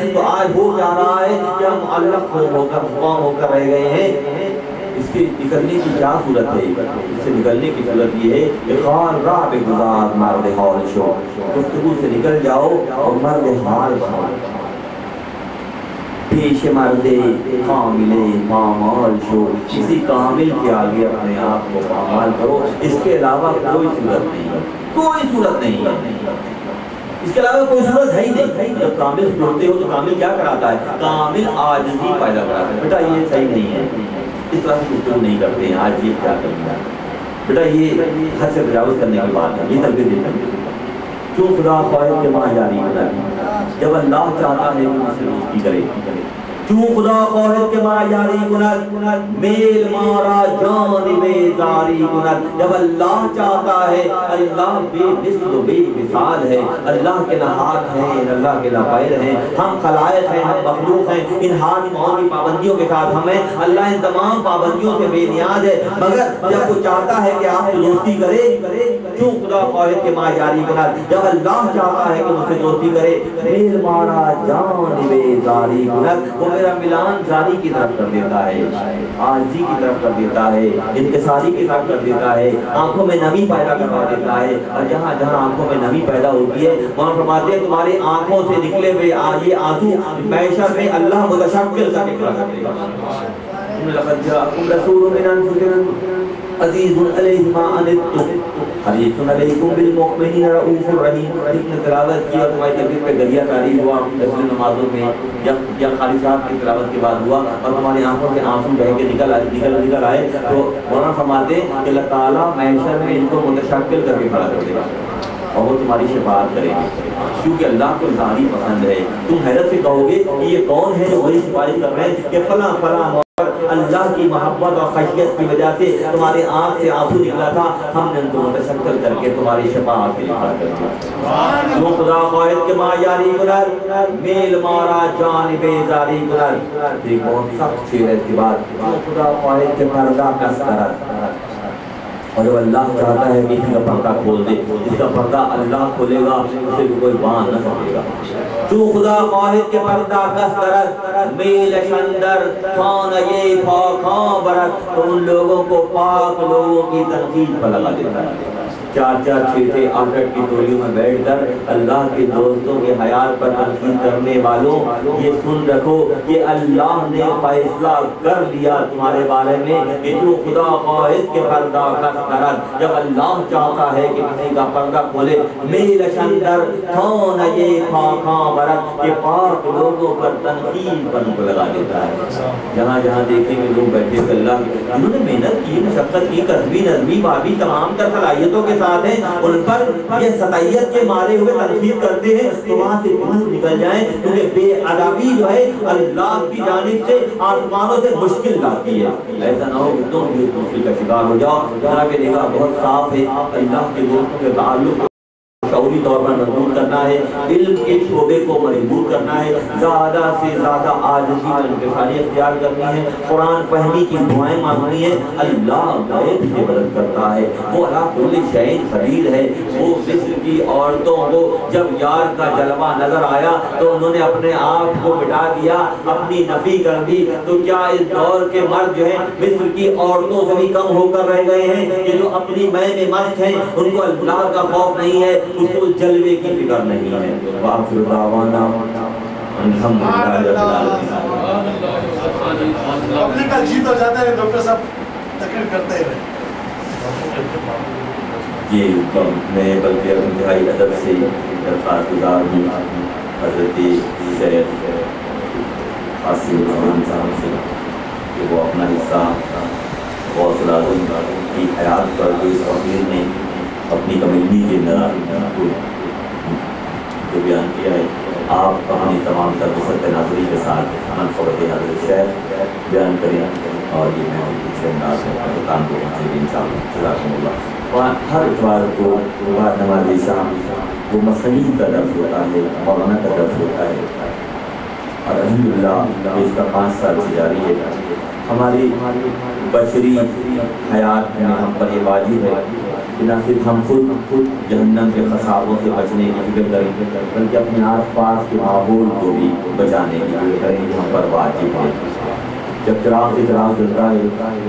ہیں تو آج ہو جا رہا ہے کہ ہم معلق ہو کر رہ گئے ہیں۔ اس کے نکلنے کی کیا صورت ہے؟ اس سے نکلنے کی صورت یہ ہے کہ خان راہ پہ گزار مرد حال شو، گفتگو سے نکل جاؤ اور مرد حال بنو، پیش مرد کامل پامال شو، کسی کامل کے آگے اپنے آپ کو پامال کرو۔ اس کے علاوہ کوئی صورت نہیں ہے، کوئی صورت نہیں ہے، اس کے علاوہ کوئی صورت ہے ہی نہیں۔ جب کامل جوڑتے ہو تو کامل کیا کراتا ہے؟ کامل عاجزی پیدا کراتا ہے۔ بیٹا یہ صحیح نہیں ہے، اس طرح سے گفتگو نہیں کرتے ہیں، آج یہ کیا کرنا ہے بیٹا، یہ حد سے تجاوز کرنے کی بات ہے، یہ تربیت نہیں کرتے۔ کیوں خدا خواہد کے ماں جاری ہوتا ہے، جب اللہ چاہتا ہے کہ اس سے دوستی کرے، کیوں خدا خواہد کے ماں جاری کند میل مارا جانب داری کند، جب اللہ چاہتا ہے۔ اللہ بے مثل و بے مثال ہے، اللہ کے نہ ہاتھ ہیں، اللہ کے نہ پیر ہیں، ہم خلائق ہیں، ہم مخلوق ہیں، ان حاکموں کی پابندیوں کے ساتھ ہم ہیں۔ اللہ ان تمام پابندیوں سے بے نیاز ہے، مگر جب وہ چاہتا ہے کہ آپ سے دوستی کرے، کیوں خدا خواہد کے ماں جاری کند، جب اللہ چاہتا ہے کہ مجھ سے دوستی کرے، میل مارا جانب داری کند، وہ میرا ملان جاری کی طرف کر دیتا ہے، عاجزی کی طرف کر دیتا ہے، انکساری کی طرف کر دیتا ہے، آنکھوں میں نمی پیدا کروا دیتا ہے۔ اور جہاں جہاں آنکھوں میں نمی پیدا ہوتی ہے وہاں فرماتے ہیں تمہاری آنکھوں سے نکلے ہوئے یہ آنسو معیشت میں اللہ متشکل کا نکلا کرے گا۔ لقد جاءكم رسول من انفسكم عزيز عليه ما عنتم حريص عليكم بالمؤمنين رؤوف رحيم۔ ایک نے تلاوت کی اور تمہاری طبیعت پہ دریا کاری ہوا نفل نمازوں میں، یا خالی صاحب کی تلاوت کے بعد ہوا اور تمہاری آنکھوں سے آنسو بہہ کے نکل آئے تو مولانا فرماتے ہیں کہ اللہ تعالیٰ محشر میں ان کو متشکل کر کے کھڑا کر دے گا اور وہ تمہاری شفاعت کریں گے، کیونکہ اللہ کو ظاہری پسند ہے۔ تم حیرت سے کہو گے کہ یہ کون ہے جو وہی سفارش کر رہے ہیں کہ فلاں فلاں اللہ کی محبت اور خشیت کی وجہ سے تمہارے آنکھ سے آنسو نکلا تھا، ہم نے ان کو متشکل کر کے تمہاری شفاعت کے لیے کھڑا کر دیا۔ جو خدا خواہد کے ماں جاری کنر میل مارا جانب زاری کنر، ایک بہت سخت شعر ہے اس کے بعد، جو خدا خواہد کے پردہ کس کرد، اور جب اللہ چاہتا ہے کہ اس کا پردہ کھول دے، اس کا پردہ اللہ کھولے گا، اسے کوئی باندھ نہ سکے گا۔ تو خدا خواہد کے پردہ کس کرد میل شندر خان یہ پاکاں برد، تو ان لوگوں کو پاک لوگوں کی تنقید پر لگا دیتا ہے۔ چار چار چھ آٹھ کی ٹولیوں میں بیٹھ کر اللہ کے دوستوں کے حیات پر تنقید کرنے والوں، یہ سن رکھو کہ اللہ نے فیصلہ کر دیا تمہارے بارے میں کہ جو خدا خواہد کے پردہ کس کرد، جب اللہ چاہتا ہے کہ کسی کا پردہ کھولے، میل شندر کون یہ پاکاں برد، یہ پاک لوگوں پر تنقید پر لگا دیتا ہے۔ جہاں جہاں دیکھیں گے لوگ بیٹھے کہ اللہ جنہوں نے محنت کی، مشقت کی، قصبی نظمی بابی تمام تر صلاحیتوں کے ساتھ ہیں، ان پر یہ ستائیت کے مارے ہوئے تنقید کرتے ہیں تو وہاں سے پھنس نکل جائیں، کیونکہ بے ادبی جو ہے اللہ کی جانب سے آسمانوں سے مشکل لاتی ہے۔ ایسا نہ ہو کہ تم بھی اس مشکل کا شکار ہو جاؤ۔ جناب نگاہ بہت صاف ہے، اللہ کے دوستوں کے تعلق شعوری طور پر مضبوط کرنا ہے، علم کے شعبے کو مضبوط کرنا ہے، زیادہ سے زیادہ عاجزی اور انکساری اختیار کرنی ہے، قرآن فہمی کی دعائیں مانگنی ہے۔ اللہ غیب سے مدد کرتا ہے، وہ علی کل شیء قدیر ہے۔ وہ مصر کی عورتوں کو جب یار کا جلوہ نظر آیا تو انہوں نے اپنے آپ کو مٹا دیا، اپنی نفی کر دی۔ تو کیا اس دور کے مرد جو ہیں مصر کی عورتوں سے بھی کم ہو کر رہ گئے ہیں؟ یہ جو اپنی میں میں مست ہیں، ان کو اللہ کا خوف نہیں ہے، اس کو جلوے کی فکر نہیں ہے۔ وآخر دعوانا الحمدللہ رب العالمین۔ پبلک کا جیت ہو جاتا ہے، ڈاکٹر صاحب تقریر کرتے ہیں۔ جی میں بلکہ انتہائی ادب سے درخواست گزار ہوں حضرت شیخ قاسم الرحمن صاحب سے کہ وہ اپنا حصہ غوث اعظم کی حیات پر جو اس تقریر میں اپنی کمیونٹی کے اندر جو بیان کیا ہے، آپ کہانی تمام تر وسعت ناظری کے ساتھ منفرد حضرت شیخ بیان کریں اور یہ میں پیچھے انداز میں دکان کو پہنچے گی انشاءاللہ۔ جزاکم اللہ۔ وہاں ہر اتوار کو بعد نماز شام وہ مسنین کا درس ہوتا ہے، مولانا کا درس ہوتا ہے، اور الحمدللہ اس کا 5 سال سے جاری ہے۔ ہماری بشری حیات میں ہم پر یہ واجب ہے کہ نہ صرف ہم خود جہنم کے خسابوں سے بچنے کی فکر کریں بلکہ اپنے آس پاس کے ماحول کو بھی بچانے کی فکر کریں جو ہم پر واجب ہے۔ جب چراغ سے چراغ جلتا ہے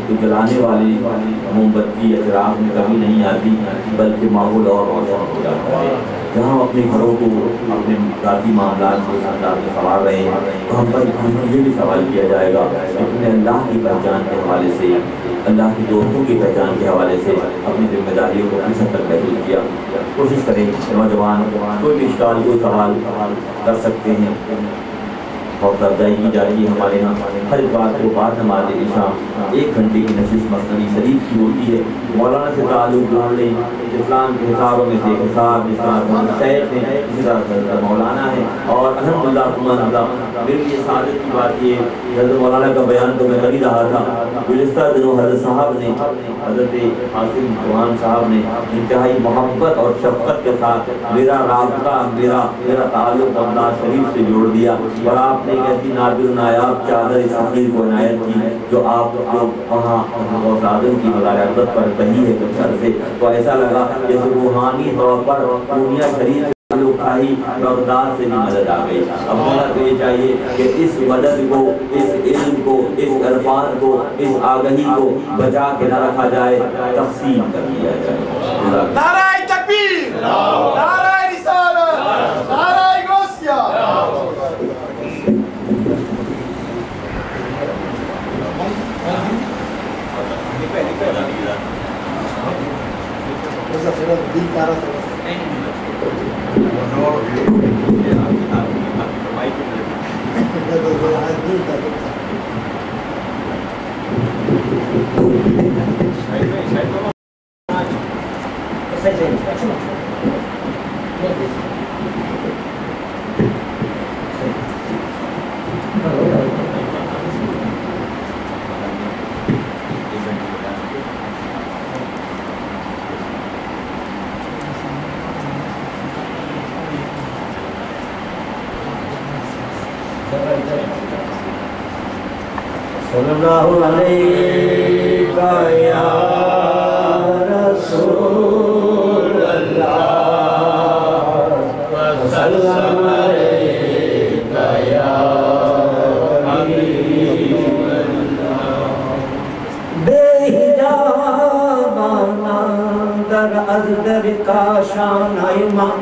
تو جلانے والی موم بتی یا چراغ میں کمی نہیں آتی بلکہ ماحول اور روشن ہو جاتا ہے۔ جہاں ہم اپنے گھروں کو اپنے ذاتی معاملات کو سنوار رہے ہیں تو ہم پر یہ بھی سوال کیا جائے گا کہ تم نے اللہ کی پہچان کے حوالے سے اللہ کی دوستوں کی پہچان کے حوالے سے اپنی ذمہ داریوں کو کس حد تک محسوس کیا۔ کوشش کریں نوجوان کوئی بھی اشکال کوئی سوال کر سکتے ہیں۔ حوصلہ افزائی کی جا رہی ہے ہمارے یہاں ہر بات کو بعد نماز عشاء 1 گھنٹے کی نشست مسنوی شریف کی ہوتی ہے۔ مولانا سے تعلق جوڑ لیں، اسلام کے حسابوں میں سے ایک حساب شیخ ہیں، اسی طرح مولانا ہے اور الحمدللہ میرے لیے سعادت کی بات یہ حضرت مولانا کا بیان تو میں کر ہی رہا تھا۔ گزشتہ دنوں حضرت صاحب نے حضرت حاصل روحان صاحب نے انتہائی محبت اور شفقت کے ساتھ میرا رابطہ میرا تعلق بغداد شریف سے جوڑ دیا اور آپ نے ایک ایسی نادر نایاب چادر اس تقریر کو عنایت کی جو آپ وہاں غوث اعظم کی مزار عقبت پر بنی ہے کچھ عرصے، تو ایسا لگا جیسے روحانی طور پر پورنیہ شریف ہی بغداد سے بھی مدد آ گئی۔ اب ہونا تو یہ چاہیے کہ اس مدد کو، اس علم کو، اس عرفان کو، اس آگہی کو بچا کے نہ رکھا جائے، تقسیم کر دیا جائے۔ نعرہ تکبیر، نعرہ رسالت، نعرہ غوثیہ۔ صلی اللہ علیہ یا رسول اللہ وسلم علیہ یا حبیب اللہ۔ بے حجابانا در از در کاشان ایمان،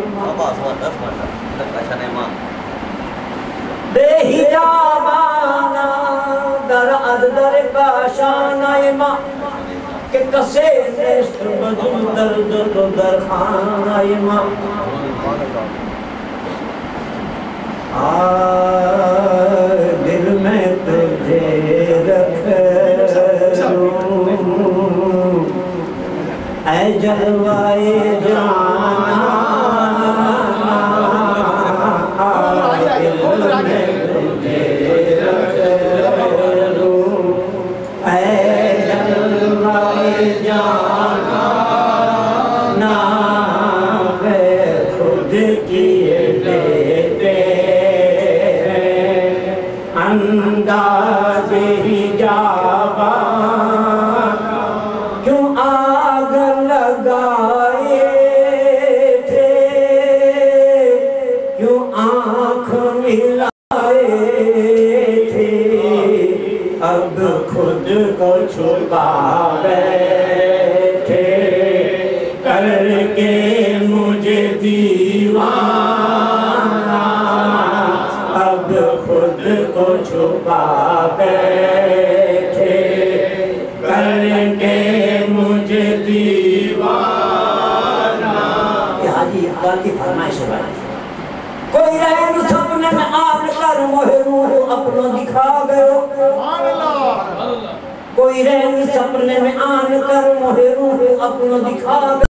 بے حجابانا در از در کاشان ایمان کہ کسے نیست بدو درد تو در خان ایمان۔ دل میں تجھے رکھ لوں اے جلوائے جانا، انداز حجابا کیوں آگ لگائے تھے، کیوں آنکھ ملائے تھے، اب خود کو چھپا بیٹھے کر کے مجھے دیوانہ، اب خود کو چھپا بیٹھے کر کے مجھے دیوانہ۔ یہ حاجی اقبال کی فرمائش ہے۔ کوئی رہن سپنے میں آن کر موہ روح اپنوں دکھا گئے، کوئی رہن سپنے میں آن کر موہ روح اپنوں دکھا گئے۔